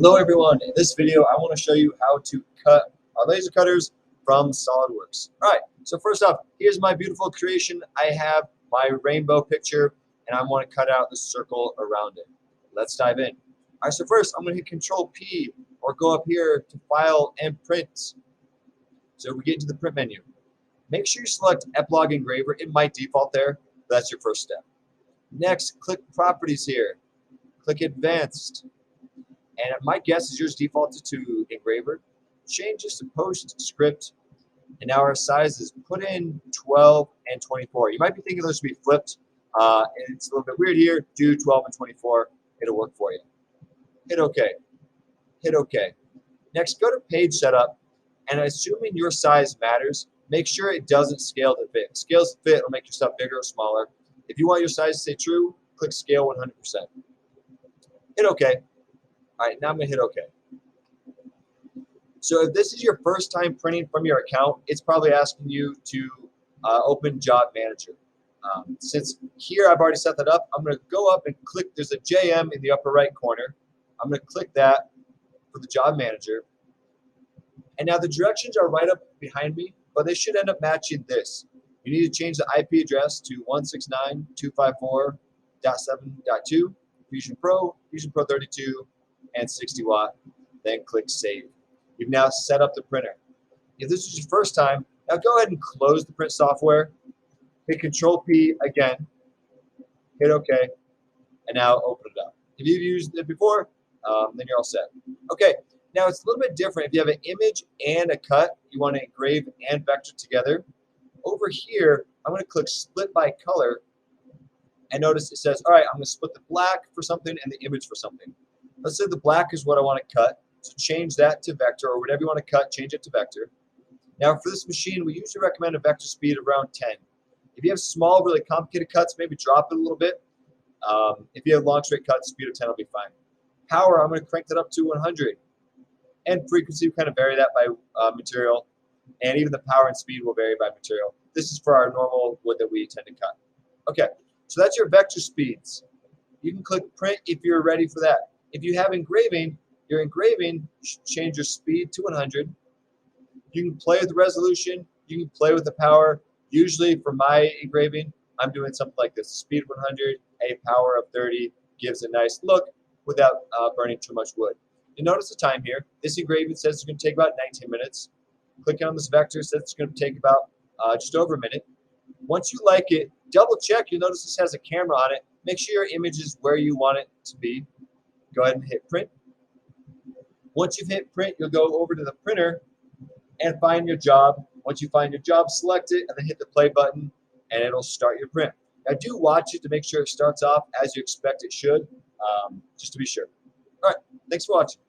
Hello everyone, in this video I want to show you how to cut our laser cutters from Solidworks. Alright, so first off, here's my beautiful creation. I have my rainbow picture and I want to cut out the circle around it. Let's dive in. Alright, so first I'm going to hit Control P or go up here to File and Print. So we get into the print menu. Make sure you select Epilogue Engraver. It might default there, but that's your first step. Next, click Properties here. Click Advanced. And my guess is yours defaulted to Engraver. Change this to PostScript, and now our sizes put in 12 and 24. You might be thinking those should be flipped, and it's a little bit weird here. Do 12 and 24. It'll work for you. Hit OK. Hit OK. Next, go to Page Setup, and assuming your size matters, make sure it doesn't scale to fit. Scales to fit will make your stuff bigger or smaller. If you want your size to stay true, click Scale 100%. Hit OK. All right, now I'm going to hit OK. So if this is your first time printing from your account, it's probably asking you to open Job Manager. Since here I've already set that up, I'm going to go up and click. There's a JM in the upper right corner. I'm going to click that for the Job Manager. And now the directions are right up behind me, but they should end up matching this. You need to change the IP address to 169.254.7.2, Fusion Pro 32, and 60 watt, then click Save. You've now set up the printer. If this is your first time, now go ahead and close the print software, hit Control P again, hit OK, and now open it up. If you've used it before, then you're all set. Okay, now it's a little bit different. If you have an image and a cut, you want to engrave and vector together. Over here, I'm going to click Split by Color, and notice it says, all right, I'm going to split the black for something and the image for something. Let's say the black is what I want to cut, so change that to vector, or whatever you want to cut, change it to vector. Now for this machine, we usually recommend a vector speed of around 10. If you have small, really complicated cuts, maybe drop it a little bit. If you have long straight cuts, speed of 10 will be fine. Power, I'm going to crank that up to 100. And frequency, we kind of vary that by material, and even the power and speed will vary by material. This is for our normal wood that we tend to cut. Okay, so that's your vector speeds. You can click Print if you're ready for that. If you have engraving, your engraving should change your speed to 100. You can play with the resolution. You can play with the power. Usually for my engraving, I'm doing something like this. Speed of 100, a power of 30 gives a nice look without burning too much wood. You notice the time here. This engraving says it's going to take about 19 minutes. Clicking on this vector says it's going to take about just over a minute. Once you like it, double check. You'll notice this has a camera on it. Make sure your image is where you want it to be. Go ahead and hit Print. Once you've hit Print, you'll go over to the printer and find your job. Once you find your job, select it, and then hit the play button, and it'll start your print. Now, do watch it to make sure it starts off as you expect it should, just to be sure. All right, thanks for watching.